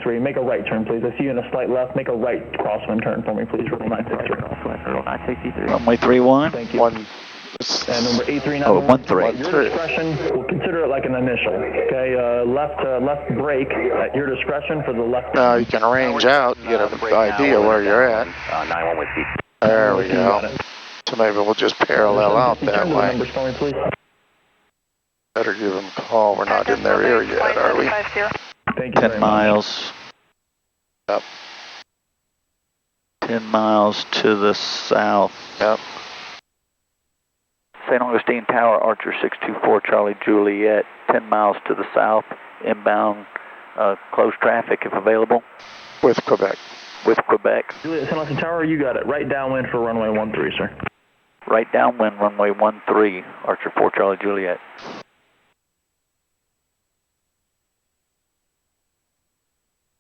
963. Make a right turn, please. I see you in a slight left. Make a right crosswind turn for me, please. Runway 963. Crosswind, 963. Runway 31. Thank you. And number 839. Oh, 13. Your discretion, we'll consider it like an initial. Okay, left brake at your discretion for the left. Now you can range out, get an idea where you're at. 91 Whiskey. There we go. So maybe we'll just parallel out that way. Numbers for me, please. Better give them a call. We're not in their ear yet, are we? Thank you. 10 miles. Yep. 10 miles to the south. Yep. St. Augustine Tower, Archer 624, Charlie Juliet, 10 miles to the south, inbound, closed traffic if available. With Quebec. With Quebec. Juliet, St. Augustine Tower, you got it. Right downwind for runway 13, sir. Right downwind, runway 13, Archer 4, Charlie Juliet.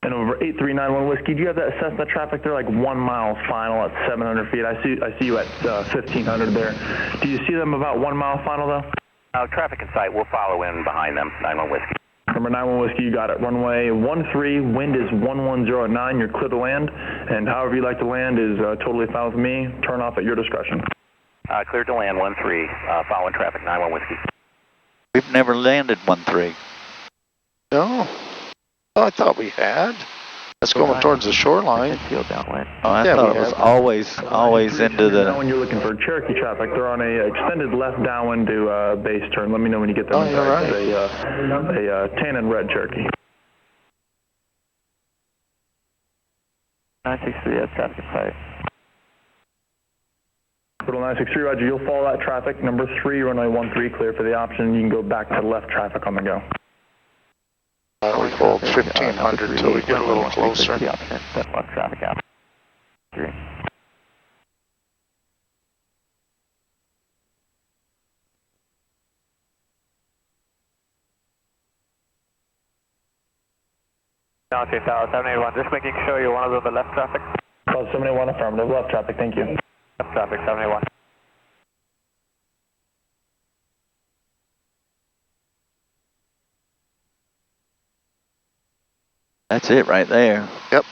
And over 8391 Whiskey, do you have that Cessna traffic there, like 1 mile final at 700 feet? I see you at 1500 there. Do you see them about 1 mile final though? Traffic in sight, we'll follow in behind them, 91 Whiskey. Number 91 Whiskey, you got it. Runway 13, wind is 110 at 9, you're clear to land. And however you like to land is totally fine with me. Turn off at your discretion. Cleared to land, 13, following traffic, 91 Whiskey. We've never landed 13. No. Oh, I thought we had. That's going towards the shoreline. Oh, I thought it was always into the... Now when you're looking for Cherokee traffic, they're on a extended left downwind to base turn. Let me know when you get them. Oh, you're right. A tan and red Cherokee. 963, that's traffic in sight. Little 963, Roger, you'll follow that traffic. Number 3, runway 13, clear for the option. You can go back to left traffic on the go. We hold 1500 until we get a little closer. That's left traffic out. 3. Okay, 781, just making sure you want to go to the left traffic. 781 affirmative, left traffic, thank you. Left traffic, 781. That's it right there. Yep.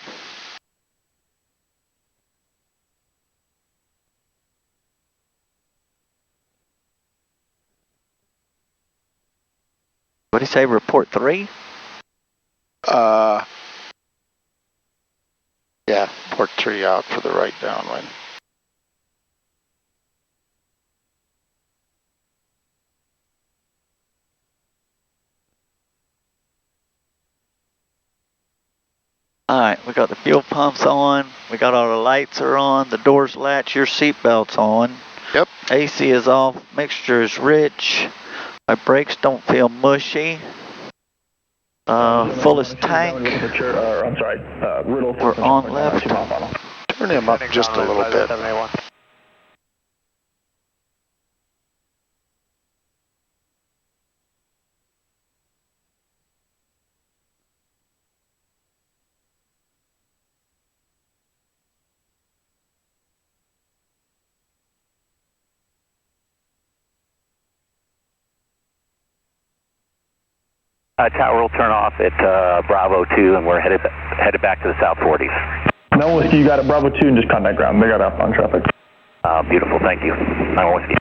What did he say, report 3? Yeah, port 3 out for the right downwind. Alright, we got the fuel pumps on, we got all the lights are on, the doors latch, your seatbelt's on. Yep. AC is off, mixture is rich, my brakes don't feel mushy. Fullest tank. I'm sorry, Riddle. We're on left. Turn him up just a little bit. Tower will turn off at Bravo 2, and we're headed back to the South 40s. No Whiskey, you got it. Bravo 2 and just contact ground. They got outbound traffic. Beautiful, thank you. 91 Whiskey.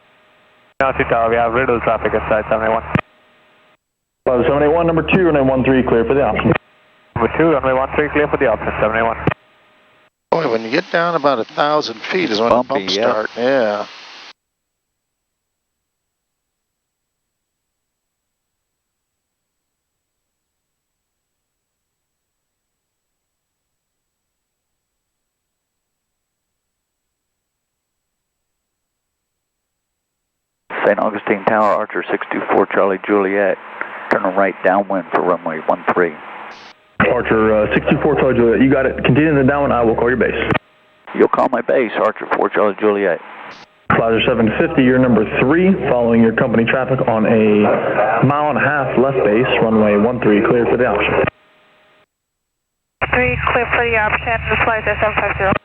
Tower, we have Riddle traffic at side 781. 781, number 2, runway 13, clear for the option. Number 2, runway 13, clear for the option, 781. Boy, when you get down about 1,000 feet is when the bumps start. Yeah. St. Augustine Tower, Archer 624, Charlie Juliet. Turning right downwind for runway 13. Archer 624, Charlie Juliet. You got it. Continue the downwind. I will call your base. You'll call my base, Archer 4, Charlie Juliet. Clouder 750, you're number 3, following your company traffic on a 1.5 mile left base, runway 13, clear for the option. 3, clear for the option. The flight is 750.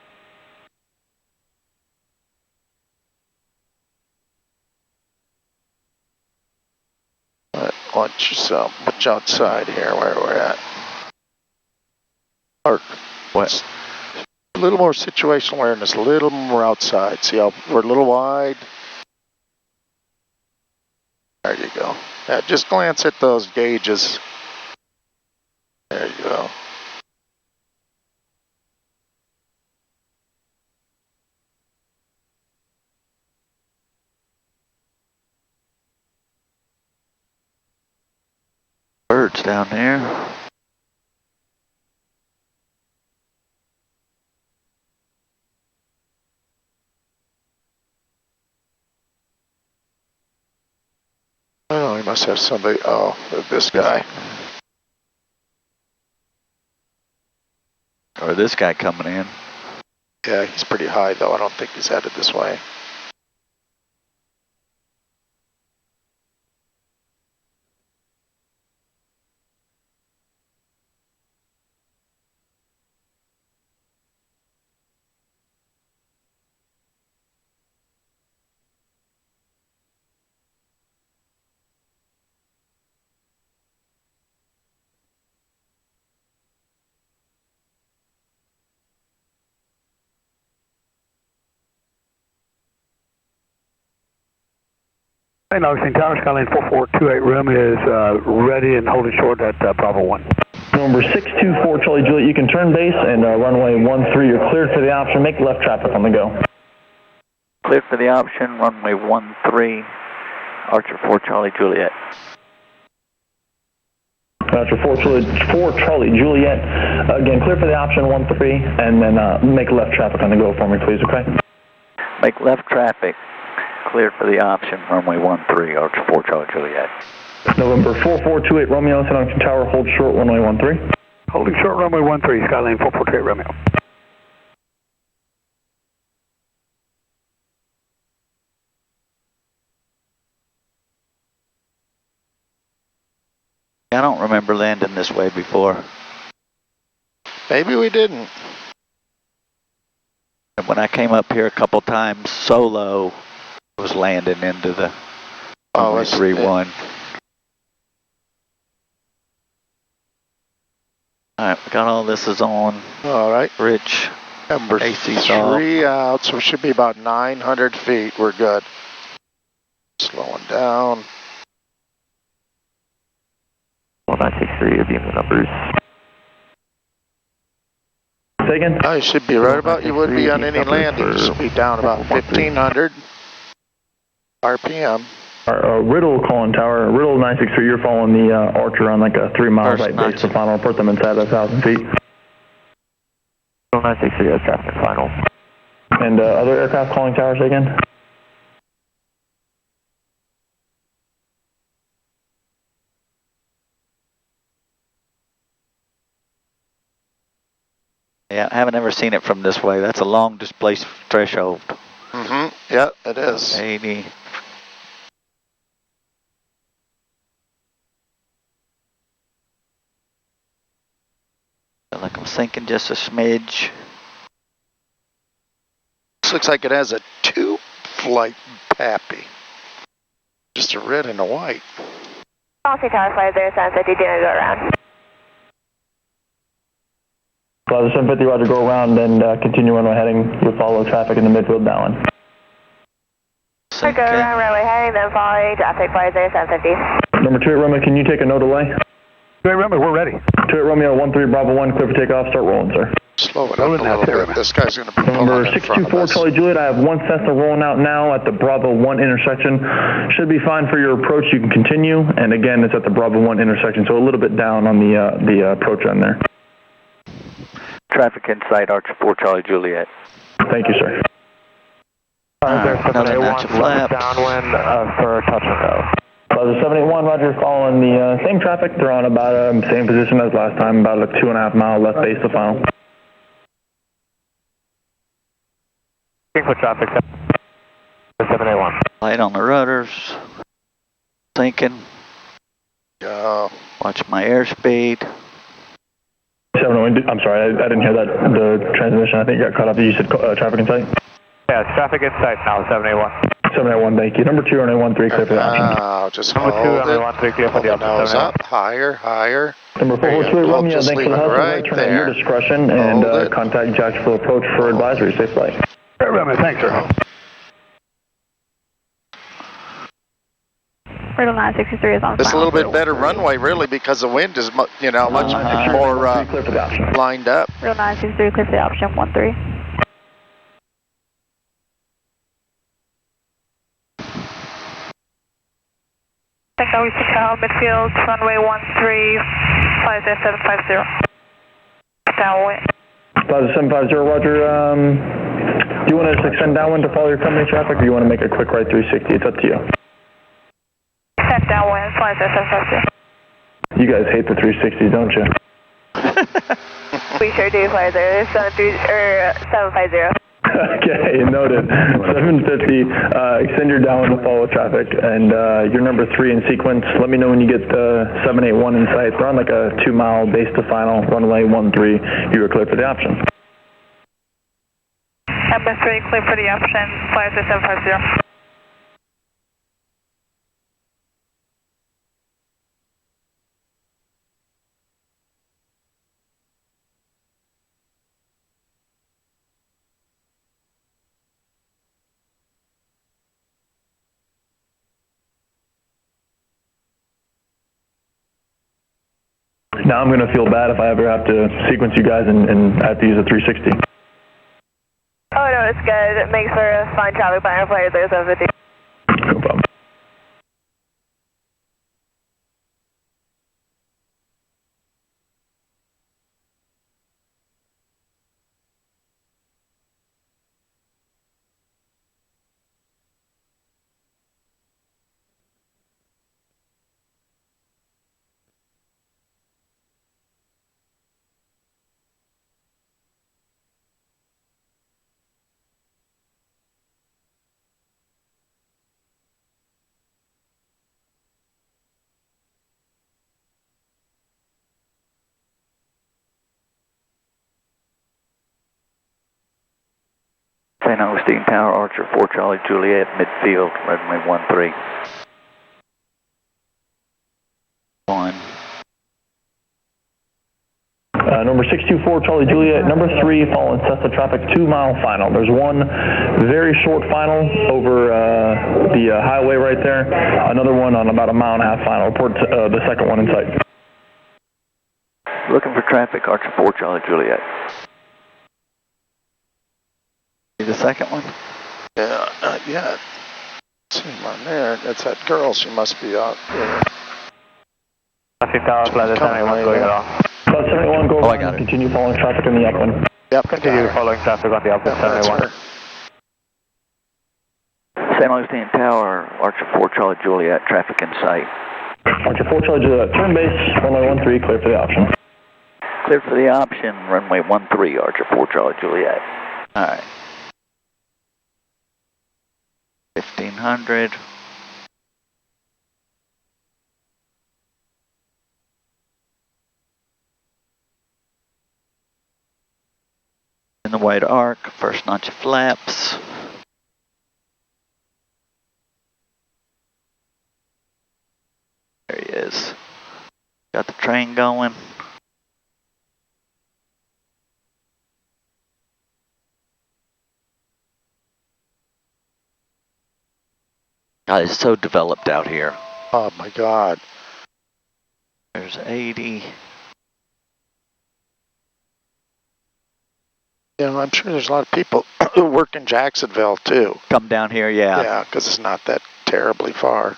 Watch yourself. Watch outside here where we're at. Or What? a little more situational awareness, a little more outside. See how we're a little wide? There you go. Yeah, just glance at those gauges. There you go. Birds down there. Oh, he must have somebody. Oh, this guy. Or this guy coming in. Yeah, he's pretty high though. I don't think he's headed this way. Hey, Augustine Tower, Skyline 4428 room is ready and holding short at Bravo 1. Number 624 Charlie Juliet, you can turn base and runway 13, you're cleared for the option, make left traffic on the go. Cleared for the option, runway 13, Archer 4 Charlie Juliet. Archer 4 Charlie Juliet, again, clear for the option 13, and then make left traffic on the go for me, please, okay? Make left traffic. Cleared for the option, runway 13, Archer 4 Charlie Juliet. November 4428 Romeo, San Augustine Tower, hold short, runway 13. Holding short, runway 13, Skyline 4428 Romeo. I don't remember landing this way before. Maybe we didn't. And when I came up here a couple times solo, I was landing into the 3-1. Alright, we got all this is on. All right. Rich. Number AC's 3 out, so we should be about 900 feet. We're good. Slowing down. 1963, you're being the numbers. Say again? I should be right about you would be on any landing. You should be down about 1500 RPM. Riddle calling tower, Riddle 963, you're following the Archer on like a 3 mile right base for final, report them inside 1,000 feet. 963, air traffic final. And other aircraft calling towers again? Yeah, I haven't ever seen it from this way. That's a long displaced threshold. Mm-hmm. Yeah, it is. 80. Feel like I'm sinking just a smidge. This looks like it has a 2-flight Pappy. Just a red and a white. Augustine Tower, flight 0750, doing a go around. Plaza 750, roger, go around and continue runway heading. You'll follow traffic in the midfield down. Go around runway heading, then follow traffic, flight 0750. Number 2 Romeo, can you take a no delay? 2 Romeo, we're ready. 2 Romeo, 13 Bravo 1, clear for takeoff, start rolling, sir. Slow it up a little bit. This guy's going to be Number pulling in front of 624 us. Charlie Juliet, I have one Cessna rolling out now at the Bravo 1 intersection. Should be fine for your approach, you can continue. And again, it's at the Bravo 1 intersection, so a little bit down on the approach on there. Traffic in sight, Archer 4 Charlie Juliet. Thank you, sir. Another notch of flaps. Downwind for touch and go. Plaza 781, roger, following the same traffic. They're on about same position as last time, about a 2.5 mile left base to final. For traffic, 781. Light on the rudders. Sinking. Yeah. Watch my airspeed. 701, I'm sorry, I didn't hear that, the transmission. I think you got cut off. You said traffic in sight? Yeah, it's traffic in sight now, 781. 781, thank you. Number 2, runway 13, clear for the option. Now, just Number hold 2, it. runway 13, clear for the Hold the option. nose up, higher, higher. Number There you 442 go. Romeo, Just thanks for leave the it hustle. right Turn at your there. discretion, Hold and it. contact Jacksonville approach for advisory. Safe flight. Right, Romeo, thanks, sir. Radar 963 is on It's a final. little bit better runway, really, because the wind is, much more Clear for the option. lined up. Radar 963, clear for the option 13. Echo, we Tower, midfield, runway 13, 50750. Downwind. 5750, Roger. Do you want to extend downwind to follow your company traffic, or you want to make a quick right 360? It's up to you. Extend downwind, 50750. You guys hate the 360s, don't you? We sure do, 750. Okay, noted. 750, extend your downwind to follow traffic, and you're number 3 in sequence. Let me know when you get 781 in sight. We're on like a 2-mile base to final, runway 13. You are clear for the option. Number 3, clear for the option, 50750. Now I'm going to feel bad if I ever have to sequence you guys and I have to use a 360. Oh no, it's good. It makes for a fine traffic pattern for there's a 50. No problem. St. Augustine Tower, Archer 4 Charlie Juliet, midfield, runway 13. 1. Number 624 Charlie Juliet, number 3 following Cessna traffic, 2-mile final. There's one very short final over the highway right there. Another one on about a 1.5-mile final. Report the second one in sight. Looking for traffic, Archer 4 Charlie Juliet. See the second one? Yeah, not yet. See him on there. That's that girl. She must be out there. Traffic Tower, flight 781 going along. Flight 781, go Oh, I around got and it. continue following traffic in the upwind. Yep, Continue following traffic on the upwind, Yep, that's 781. her. St. Augustine Tower, Archer 4 Charlie Juliet, traffic in sight. Archer 4 Charlie Juliet, turn base, runway 13, clear for the option. Clear for the option, runway 13, Archer 4 Charlie Juliet. Alright. 1500. In the white arc, first notch of flaps. There he is. Got the train going. God, it's so developed out here. Oh my God. There's 80. You know, I'm sure there's a lot of people who work in Jacksonville too. Come down here, yeah. Yeah, because it's not that terribly far.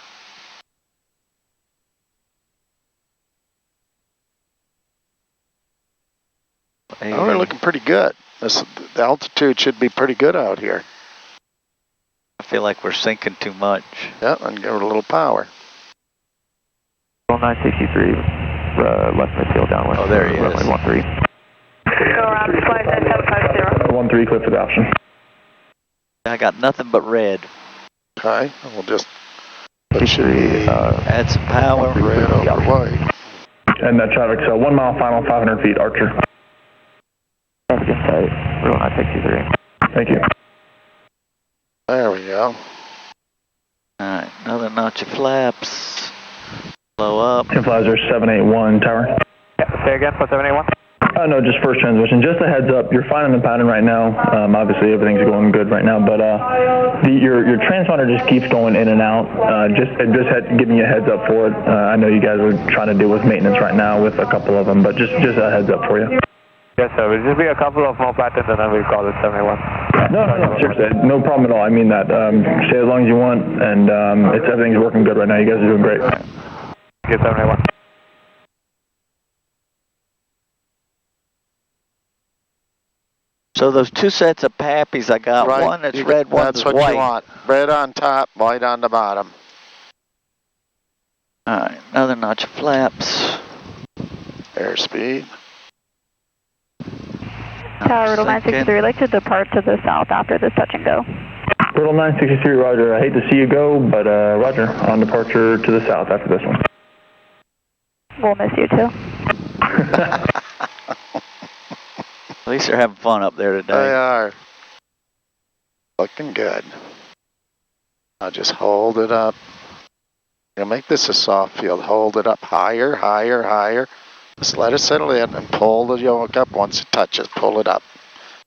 Oh, we're looking pretty good. The altitude should be pretty good out here. I feel like we're sinking too much. Yeah, and give it a little power. 963, left midfield downwind. Oh, there he is. Runway 13. Go around, flight 750. 13, clear for the option. I got nothing but red. Okay, and we'll just put you Add some power. red over white. And that traffic's 1-mile final, 500 feet, Archer. Traffic in sight, 963. Thank you. There we go. Alright, another notch of flaps. Blow up. Inflizer 781 tower. Yeah, say again for 781. No, just first transmission. Just a heads up, you're fine in the pattern right now. Obviously everything's going good right now, but your transponder just keeps going in and out. Just giving you a heads up for it. I know you guys are trying to deal with maintenance right now with a couple of them, but just a heads up for you. Yes, sir. It'll just be a couple of more patterns and then we'll call it 71. No, seriously, no problem at all. I mean that. Stay as long as you want, and everything's working good right now. You guys are doing great. Yes, 71. So those two sets of pappies, I got Right. one that's red, one that's what white. you want. Red on top, white on the bottom. Alright, another notch of flaps. Airspeed. Tower Riddle 963, I'd like to depart to the south after this touch and go. Riddle 963, roger. I hate to see you go, but roger. On departure to the south after this one. We'll miss you too. At least they're having fun up there today. They are. Looking good. I'll just hold it up. You'll make this a soft field. Hold it up higher, higher, higher. Just let it settle in and pull the yoke up once it touches. Pull it up.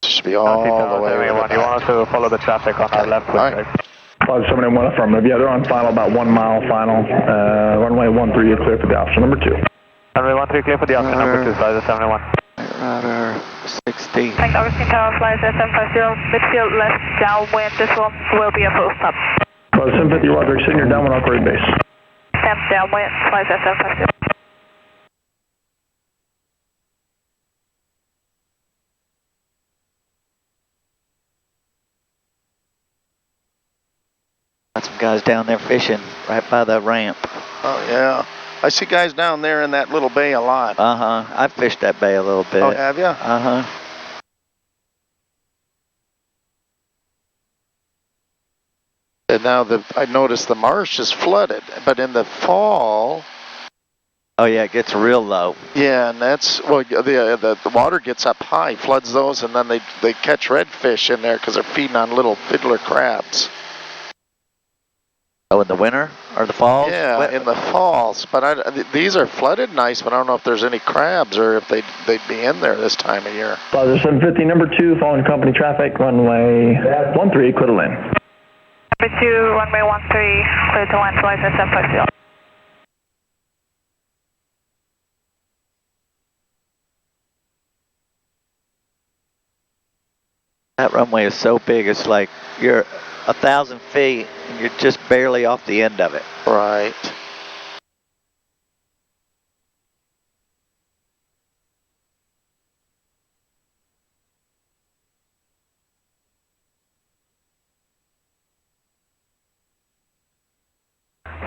It should be all the way. You want us to follow the traffic on our left, right? 571 affirmative. Yeah, they're on final, about 1 mile final. Runway 13, you're clear for the option number 2. Runway 13 clear for the option number 2, flight 71. Router 60. Thank Augustine Tower, flight 750, midfield left downwind. This one will be a full stop. Flight 750, roger. Extend your downwind operate base. Step downwind, flight 750. Got some guys down there fishing right by the ramp. Oh, yeah. I see guys down there in that little bay a lot. Uh-huh. I fished that bay a little bit. Oh, have you? Uh-huh. And now I noticed the marsh is flooded, but in the fall, Oh, yeah, it gets real low. yeah, and that's, well, the water gets up high, floods those, and then they catch redfish in there because they're feeding on little fiddler crabs. Oh, in the winter or the fall? Yeah, in the falls, but these are flooded nice, but I don't know if there's any crabs or if they'd be in there this time of year. Flight 750, number 2, following company traffic, runway 13, clear to land. Number 2, runway 13, clear to land, flight 750. That runway is so big, it's like you're 1,000 feet and you're just barely off the end of it. Right.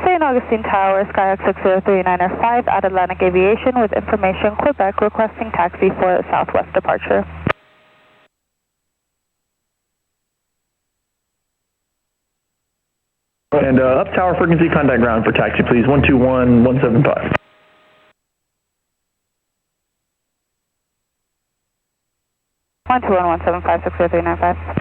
St. Augustine Tower, Skyhawk 6039F5 at Atlantic Aviation with information Quebec requesting taxi for southwest departure. And up tower frequency, contact ground for taxi, please. 121175. One 21175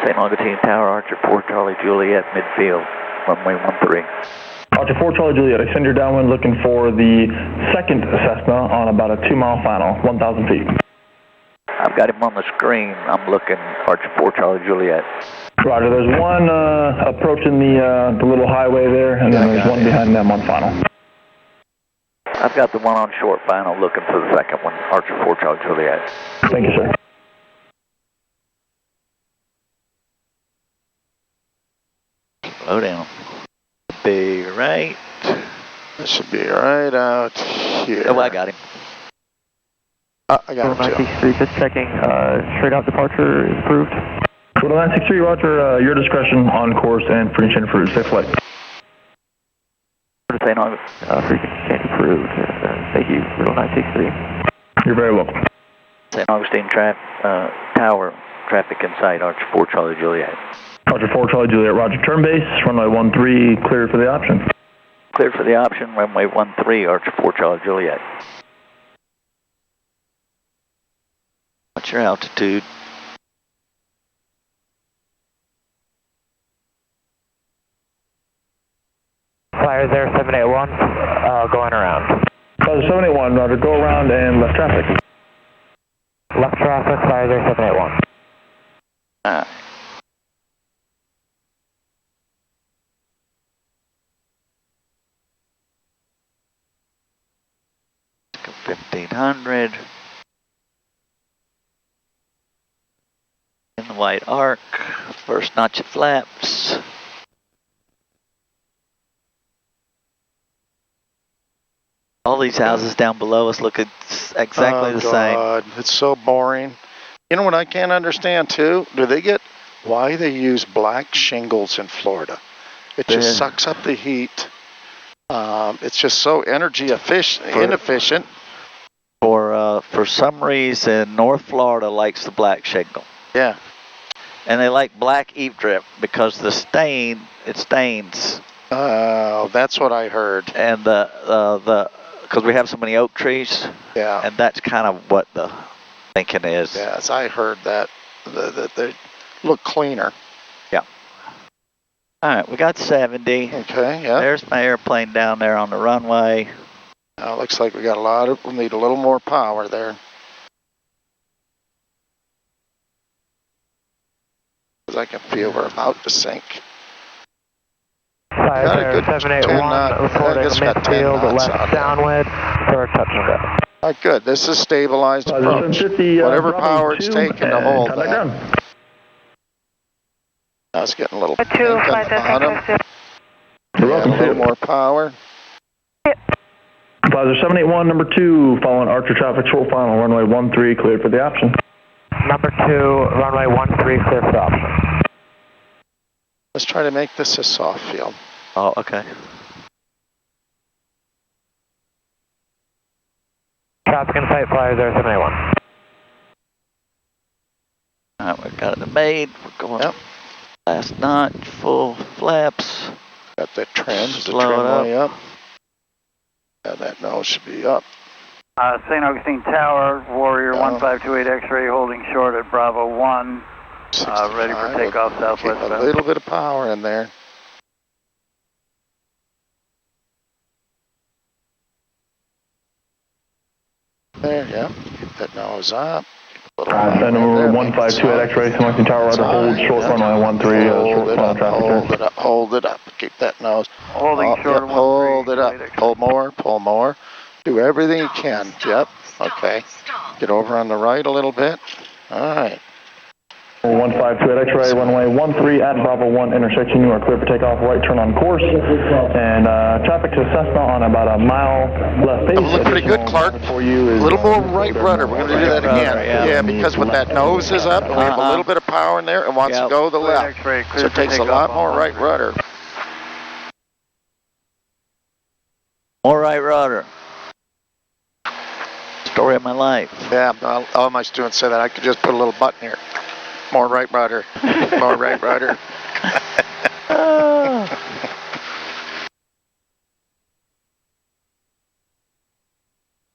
St. Augustine Tower, Archer 4, Charlie Juliet, midfield, runway 13. Archer 4, Charlie Juliet, extend your downwind looking for the second Cessna on about a 2 mile final, 1,000 feet. I've got him on the screen. I'm looking, Archer 4, Charlie Juliet. Roger, there's one approaching the little highway there, and then there's one behind them on final. I've got the one on short final looking for the second one, Archer 4, Charlie Juliet. Thank you, sir. Slow down. Be right. That should be right out here. Oh, I got him. I got him too. Just checking, straight out departure is approved. Riddle 963, roger, your discretion on course and frequency approved. Safe flight. St. Augustine. Frequency approved. Thank you, Riddle 963. You're very welcome. St. Augustine Tower, traffic in sight, Archer 4, Charlie Juliet. Archer 4, Charlie Juliet, roger, turn base, runway 13, cleared for the option. Cleared for the option, runway 13, Archer 4, Charlie Juliet. What's your altitude? Roger, go around and left traffic. Left traffic, 50781. Alright. Go 1500. In the white arc, first notch of flaps. All these houses down below us look exactly the same. Oh, God, it's so boring. You know what I can't understand, too? Why they use black shingles in Florida? It just sucks up the heat. It's just so energy inefficient. For some reason, North Florida likes the black shingle. Yeah. And they like black eave drip because it stains. Oh, that's what I heard. And because we have so many oak trees. Yeah. And that's kind of what the thinking is. Yes, I heard that. That they look cleaner. Yeah. All right, we got 70. Okay, yeah. There's my airplane down there on the runway. Now it looks like we got we'll need a little more power there. Because I can feel we're about to sink. 781, reporting midfield, left downwind, for touch and go. All right, good. This is stabilized approach. 50, whatever power it's taken to hold that. Ground. Now it's getting a little pink 2, on the bottom. You're welcome, a little more power. Advisor 781, number 2, following Archer traffic, short final, runway 13, cleared for the option. Number 2, runway 13, clear for option. Let's try to make this a soft field. Oh, okay. Traffic in sight, flyer 0781. All right, we've got it made. We're going last notch, full flaps. Got that trim. The Slow trim it up. way up. Yeah, that nose should be up. St. Augustine Tower, Warrior 1528 X-ray holding short at Bravo 1. Ready for takeoff southwest. Keep a little bit of power in there. There, yeah. Keep that nose up. Number 1528 X-ray, St. Augustine Tower, Roger, hold short runway 13, short final traffic. Hold it up. Keep that nose. Holding short. Hold it up. Pull more. Do everything you can. Yep. Okay. Get over on the right a little bit. All right. 1528 X-ray, runway 13 at Bravo 1 intersection. You are clear for takeoff, right turn on course. And traffic to Cessna on about a mile left base. That look pretty good, Clark. For you is a little more right rudder. We're going to do that again. Yeah, because when that nose is up, and we have a little bit of power in there, it wants to go to the left. So it takes a lot more right rudder. More right rudder. Story of my life. Yeah, all my students say that. I could just put a little button here. More right rudder. More right rudder.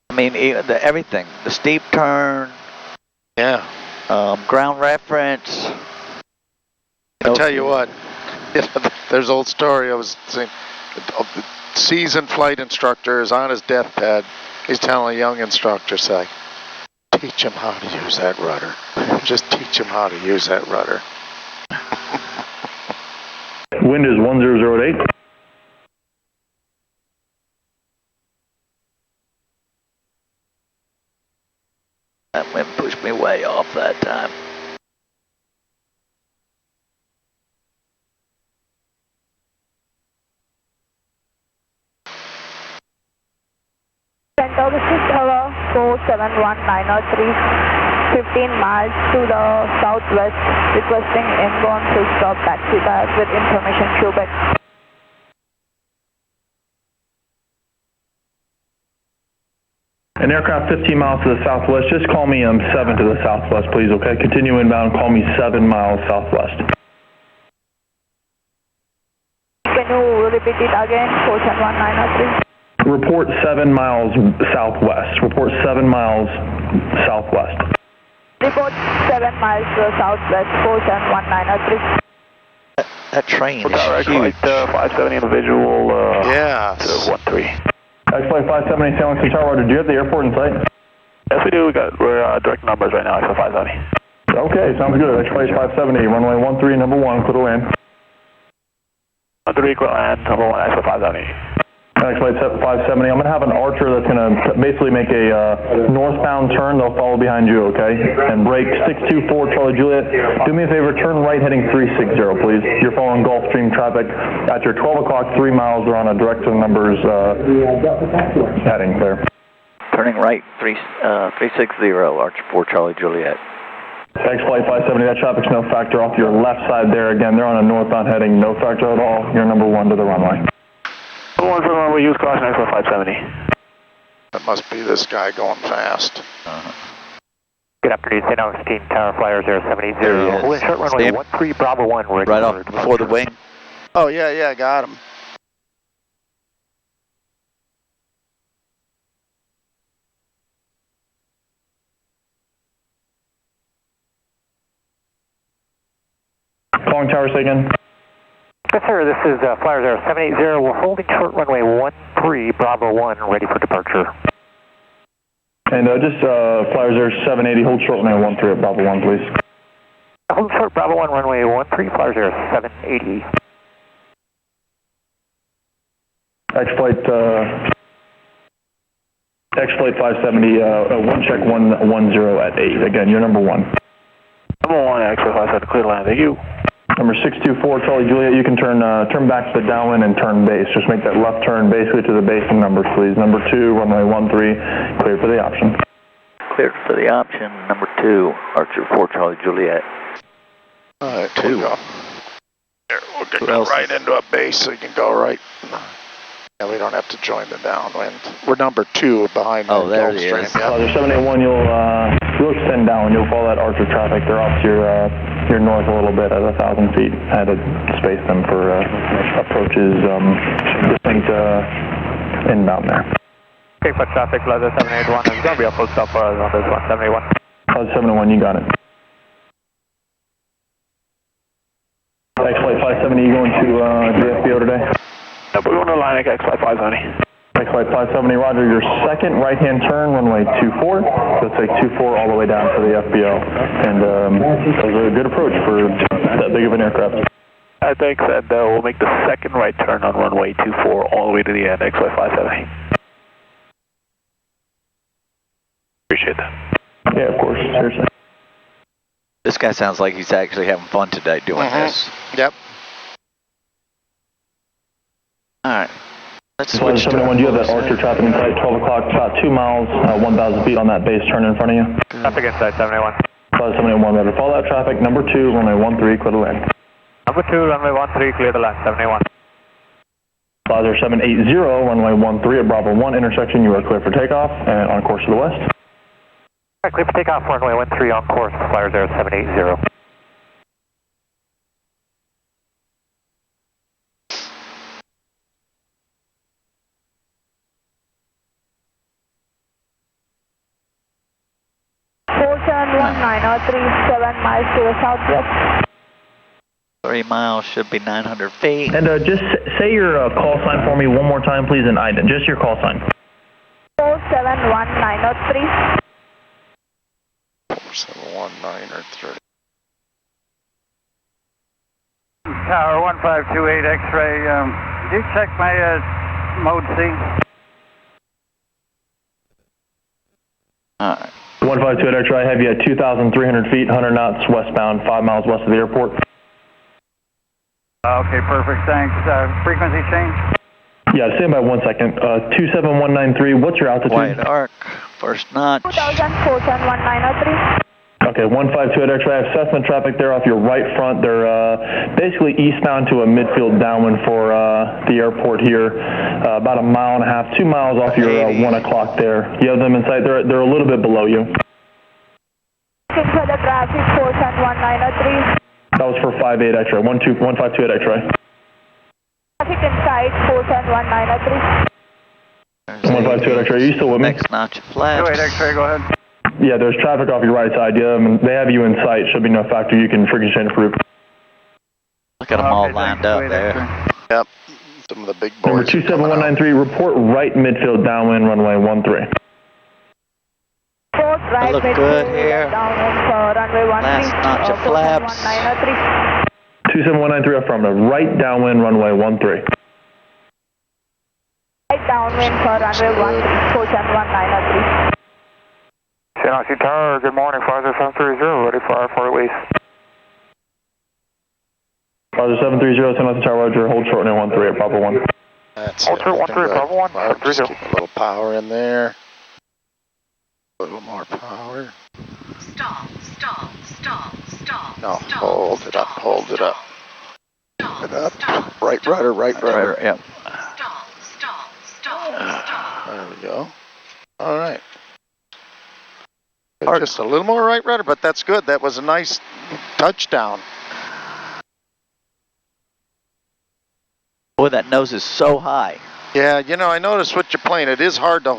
I mean, everything. The steep turn. Yeah. Ground reference. I tell you what, there's an old story I was saying. The seasoned flight instructor is on his deathbed. He's telling a young instructor, say, teach him how to use that rudder. Just teach him how to use that rudder. Wind is 1008. That wind pushed me way off that time. St. Augustine Tower, 471903. 15 miles to the southwest, requesting inbound full stop taxi back with information Quebec. An aircraft 15 miles to the southwest, just call me 7 to the southwest, please, okay? Continue inbound, call me 7 miles southwest. Can you repeat it again, 471903? Report 7 miles southwest. Report 7 miles southwest. Report 7 miles to the southwest, 471903. That train is Direct huge. flight 570 individual Yeah. to 13. X-Flight 570, San Luis Tower, Roger. Do you have the airport in sight? Yes, we do. We're direct numbers right now, X-Flight 570. Okay, sounds good. X-Flight 570, runway 13, number 1, clear to land. 13, clear to land, number 1, X-Flight 570. X-Flight 570, I'm going to have an archer that's going to basically make a northbound turn. They'll follow behind you, okay? And brake 624 Charlie Juliet. Do me a favor, turn right heading 360, please. You're following Gulfstream traffic. At your 12 o'clock, 3 miles, they're on a direct to the numbers heading there. Turning right, 360, Archer 4 Charlie Juliet. X-Flight 570, that traffic's no factor off your left side there. Again, they're on a northbound heading, no factor at all. You're number 1 to the runway. Number 1 for the runway, use caution, X-Flight 570. That must be this guy going fast. Good afternoon, St. Augustine Tower, Flyer 070. There he is. Hold in short runway 13, Bravo 1, ready. Right off before the wing. Oh, yeah, got him. Calling tower, say again. Yes, sir, this is Flyer 0780. We're holding short runway 13, Bravo 1, ready for departure. And just Flyer 0780, hold short runway 13 at Bravo 1, please. Hold short Bravo 1, runway 13, Flyer 0780. X-Flight 570, one check 110 at 8. Again, you're number 1. Number 1, X-Flight 570, clear to land, thank you. Number 624 Charlie Juliet, you can turn back to the downwind and turn base. Just make that left turn basically to the base and numbers, please. Number 2, runway 13, cleared for the option. Cleared for the option, number 2, Archer 4 Charlie Juliet. All right, 2. There, we'll get right into a base so you can go right. Yeah, we don't have to join the downwind. We're number 2 behind the Gulfstream. Flyer 781, you'll extend down. You'll follow that Archer traffic. They're off to your north a little bit at 1,000 feet. I had to space them for approaches distinct inbound there. Okay, for traffic, Flyer 781 is going to be a full stop for us on this 171. Flyer 781, you got it. X-Flight 570, you going to the FBO today? No, but we're going to line X-Flight 570. X-Flight 570, roger. Your second right-hand turn, runway 24. So take 24 all the way down to the FBO. And that was a good approach for that big of an aircraft. Thanks, and we'll make the second right turn on runway 24 all the way to the end, X-Flight 570. Appreciate that. Yeah, of course. Seriously. This guy sounds like he's actually having fun today doing this. Yep. Alright. Let's Flyer switch to 781, do you have that Archer traffic in sight? 12 o'clock, about 2 miles, 1,000 feet on that base turn in front of you. Traffic inside 781. Flyer 781, roger. Follow that traffic. Number 2, runway 13, clear to land. Number 2, runway 13, clear to land, 781. Flyer 780, runway 13 at Bravo 1 intersection. You are clear for takeoff and on course to the west. All right, clear for takeoff, runway 13 on course, Flyer 0780. or 37 miles to the southwest. 3 miles should be 900 feet. And just say your call sign for me one more time, please, and Iden. Just your call sign. 471903. 471903. Tower 1528 X-ray. Did you check my mode C? All right. 152 at X-ray. I have you at 2,300 feet, 100 knots westbound, 5 miles west of the airport. Okay, perfect. Thanks. Frequency change? Yeah, stand by 1 second. 27193. What's your altitude? White arc, first notch. 2004-11903. Okay, 152 at X-ray. I have Cessna traffic there off your right front. They're basically eastbound to a midfield downwind for the airport here. About a mile and a half, 2 miles off your 1 o'clock there. You have them in sight. They're a little bit below you. For the traffic, 471903. That was for 58 X-ray. 152 at X-ray. Traffic inside, 471903. 152 at X-ray. Are you still with me? Next notch flaps. 28 X-ray, go ahead. Yeah, there's traffic off your right side. Yeah, they have you in sight. Should be no factor. You can frequency change for route. Look at them all lined up there. Yep. Some of the big Number boys are coming out. 27193, report right midfield downwind runway 13. I look good here. Last notch of flaps. 27193 affirmative, right downwind runway 13. Right downwind for runway 13, Cochin 1903. San Jose Tower, good morning, 5730, ready for our 4 ways. 730, San Jose Tower, Roger, hold short near 13 at Bravo 1. That's Hold short, looking 13, good. Bravo 1, Well, just 30. keep a little power in there. A little more power. Stop. No, hold it up, hold it up. Hold it up. Right rudder, right rudder. Right, yep. There we go. All right. Just a little more right rudder, but that's good. That was a nice touchdown. Boy, that nose is so high. Yeah, you know, I noticed with your plane, it is hard to hold.